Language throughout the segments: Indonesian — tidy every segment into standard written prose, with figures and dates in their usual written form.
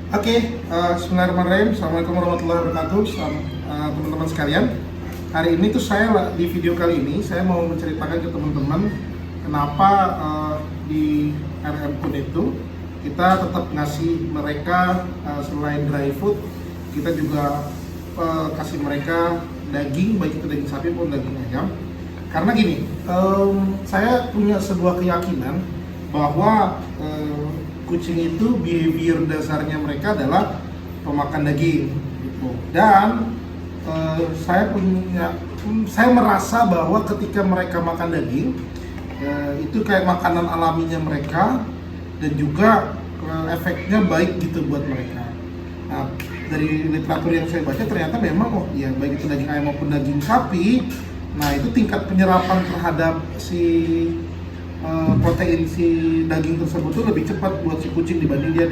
Oke, Bismillahirrahmanirrahim. Assalamualaikum warahmatullahi wabarakatuh, teman-teman sekalian. Hari ini tuh di video kali ini saya mau menceritakan ke teman-teman kenapa di RM Food itu kita tetap ngasih mereka selain dry food, kita juga kasih mereka daging, baik itu daging sapi maupun daging ayam. Karena gini, saya punya sebuah keyakinan bahwa kucing itu behavior dasarnya mereka adalah pemakan daging gitu. Dan saya merasa bahwa ketika mereka makan daging itu kayak makanan alaminya mereka, dan juga efeknya baik gitu buat mereka. Nah, dari literatur yang saya baca ternyata memang baik itu daging ayam maupun daging sapi, nah itu tingkat penyerapan terhadap protein si daging tersebut tuh lebih cepat buat si kucing dibanding dia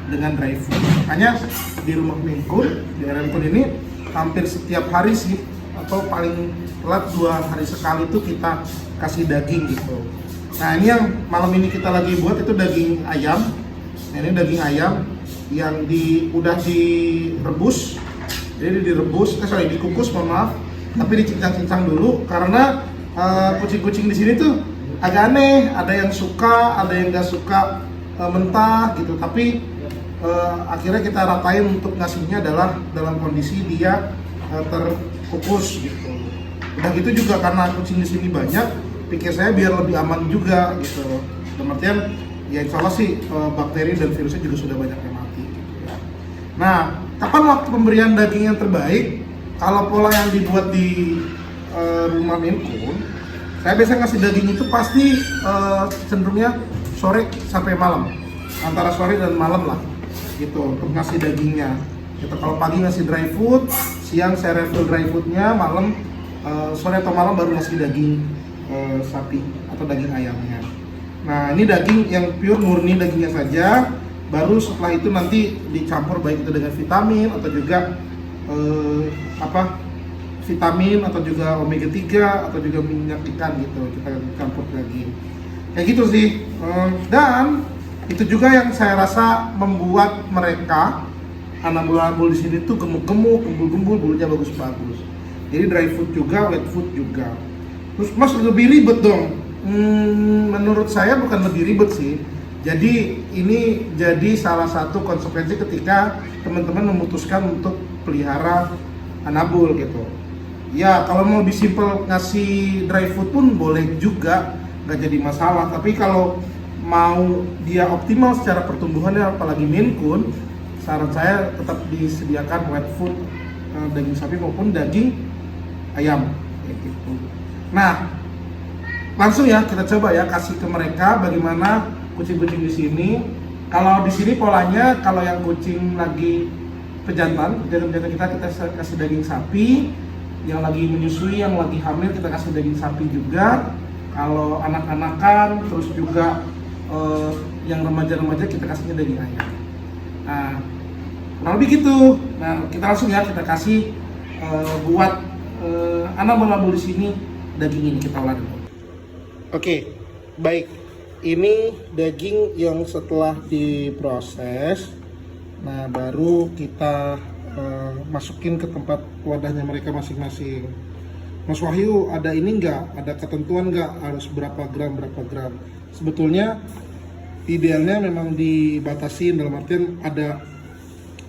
dengan dry food. Makanya di rumah Maine Coon, di RM Coon ini hampir setiap hari sih, atau paling telat 2 hari sekali tuh kita kasih daging gitu. Nah, ini yang malam ini kita lagi buat itu daging ayam. Nah, ini daging ayam yang udah direbus. Jadi dikukus, mohon maaf, tapi dicincang-cincang dulu karena kucing-kucing di sini tuh agak aneh, ada yang suka, ada yang nggak suka mentah gitu. Tapi akhirnya kita ratain untuk ngasihnya adalah dalam kondisi dia terkukus gitu. Udah gitu juga karena kucing di sini banyak, pikir saya biar lebih aman juga gitu. Dalam artian ya insya Allah sih bakteri dan virusnya juga sudah banyak yang mati gitu ya. Nah, kapan waktu pemberian daging yang terbaik? Kalau pola yang dibuat di rumah Maine Coon, saya biasa ngasih daging itu pasti cenderungnya sore sampai malam, antara sore dan malam lah gitu untuk ngasih dagingnya gitu. Kalau pagi ngasih dry food, siang saya refill dry foodnya, malam sore atau malam baru ngasih daging sapi atau daging ayamnya. Nah, ini daging yang pure murni dagingnya saja, baru setelah itu nanti dicampur baik itu dengan vitamin atau juga vitamin atau juga omega 3 atau juga minyak ikan gitu, kita campur lagi kayak gitu sih. Dan itu juga yang saya rasa membuat mereka anabul-anabul di sini tuh gemuk-gemuk, gembul-gembul, bulunya bagus-bagus. Jadi dry food juga, wet food juga. Terus mas lebih ribet dong. Menurut saya bukan lebih ribet sih. Jadi ini jadi salah satu konsekuensi ketika teman-teman memutuskan untuk pelihara anabul gitu. Ya, kalau mau lebih simpel ngasih dry food pun boleh juga, nggak jadi masalah. Tapi kalau mau dia optimal secara pertumbuhannya, apalagi Maine Coon, saran saya tetap disediakan wet food, daging sapi maupun daging ayam kayak gitu. Nah, langsung ya kita coba ya kasih ke mereka bagaimana kucing-kucing di sini. Kalau di sini polanya, kalau yang kucing lagi pejantan kita kasih daging sapi. Yang lagi menyusui, yang lagi hamil kita kasih daging sapi juga. Kalau anak-anakan, terus juga yang remaja-remaja kita kasihnya daging ayam. Nah, kurang lebih gitu. Nah, kita langsung ya kita kasih buat anabul-anabul di sini daging ini kita olah dulu. Oke, baik. Ini daging yang setelah diproses. Nah, baru kita masukin ke tempat wadahnya mereka masing-masing. Mas Wahyu, ada ini nggak? Ada ketentuan nggak harus berapa gram? Sebetulnya idealnya memang dibatasin, dalam artian ada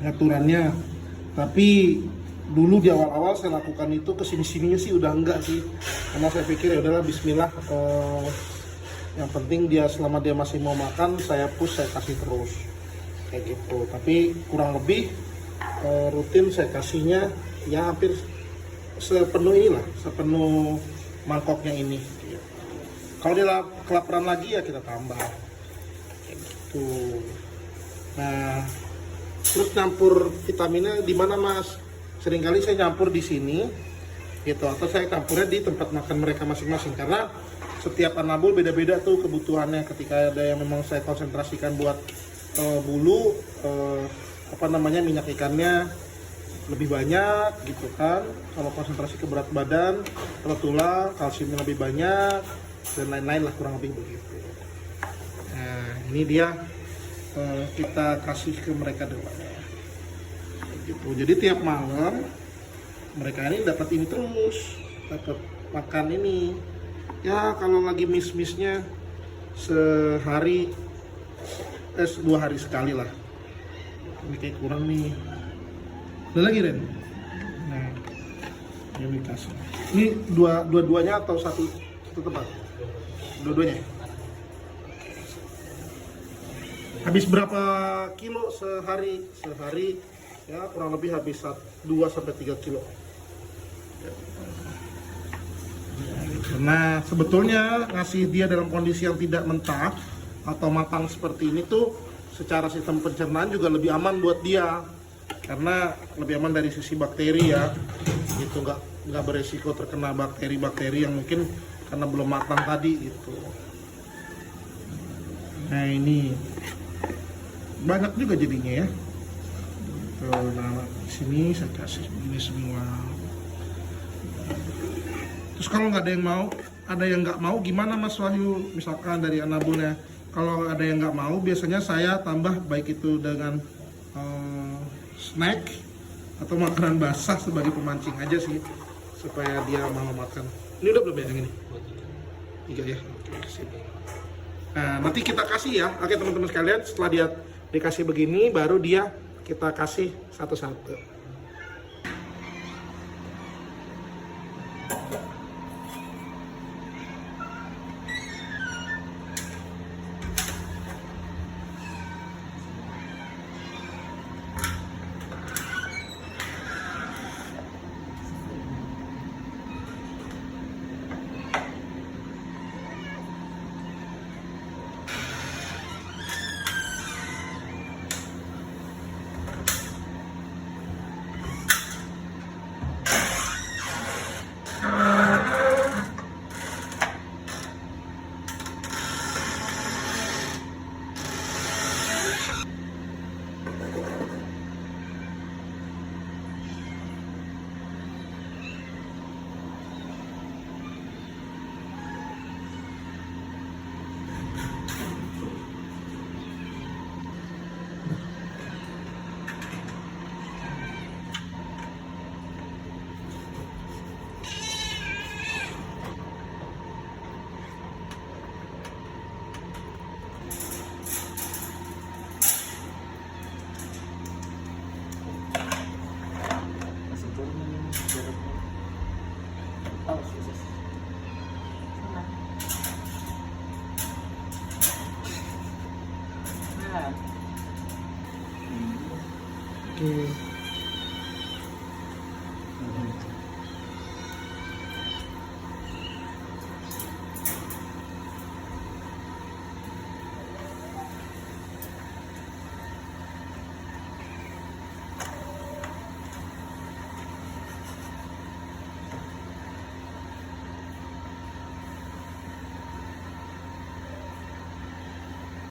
aturannya. Tapi dulu di awal-awal saya lakukan itu, kesini-sininya sih udah enggak sih. Karena saya pikir ya udahlah Bismillah. Yang penting dia selama dia masih mau makan, saya push, saya kasih terus kayak gitu. Tapi kurang lebih rutin saya kasihnya ya hampir sepenuh mangkoknya ini. Kalau dia kelaparan lagi ya kita tambah kayak gitu. Nah, terus campur vitaminnya di mana mas? Seringkali saya campur di sini gitu, atau saya campurnya di tempat makan mereka masing-masing, karena setiap anabul beda-beda tuh kebutuhannya. Ketika ada yang memang saya konsentrasikan buat bulu, minyak ikannya lebih banyak gitu kan. Kalau konsentrasi ke berat badan, kalau tulang, kalsiumnya lebih banyak dan lain-lain lah, kurang lebih begitu. Nah, ini dia kita kasih ke mereka dewannya gitu. Jadi tiap malam mereka ini dapat ini terus, dapat makan ini ya. Kalau lagi miss-missnya sehari 2 hari sekali lah. Ini kayak kurang nih. Ada lagi Ren? Nah, ini kasih. Ini dua-duanya atau satu tempat? Dua-duanya. Habis berapa kilo sehari? Sehari ya kurang lebih habis 2-3 kilo. Nah, sebetulnya ngasih dia dalam kondisi yang tidak mentah atau matang seperti ini tuh secara sistem pencernaan juga lebih aman buat dia, karena lebih aman dari sisi bakteri ya. Itu nggak beresiko terkena bakteri-bakteri yang mungkin karena belum matang tadi gitu. Nah, ini banyak juga jadinya ya. Nah, di sini saya kasih ini semua. Terus kalau nggak ada yang nggak mau, gimana Mas Wahyu? Misalkan dari Anabulnya, kalau ada yang nggak mau, biasanya saya tambah baik itu dengan snack atau makanan basah sebagai pemancing aja sih, supaya dia mau makan. Ini udah belum ya yang ini? 3 ya. Oke, sip. Nah, nanti kita kasih ya. Oke teman-teman sekalian, setelah dia dikasih begini, baru dia kita kasih satu-satu. Oke.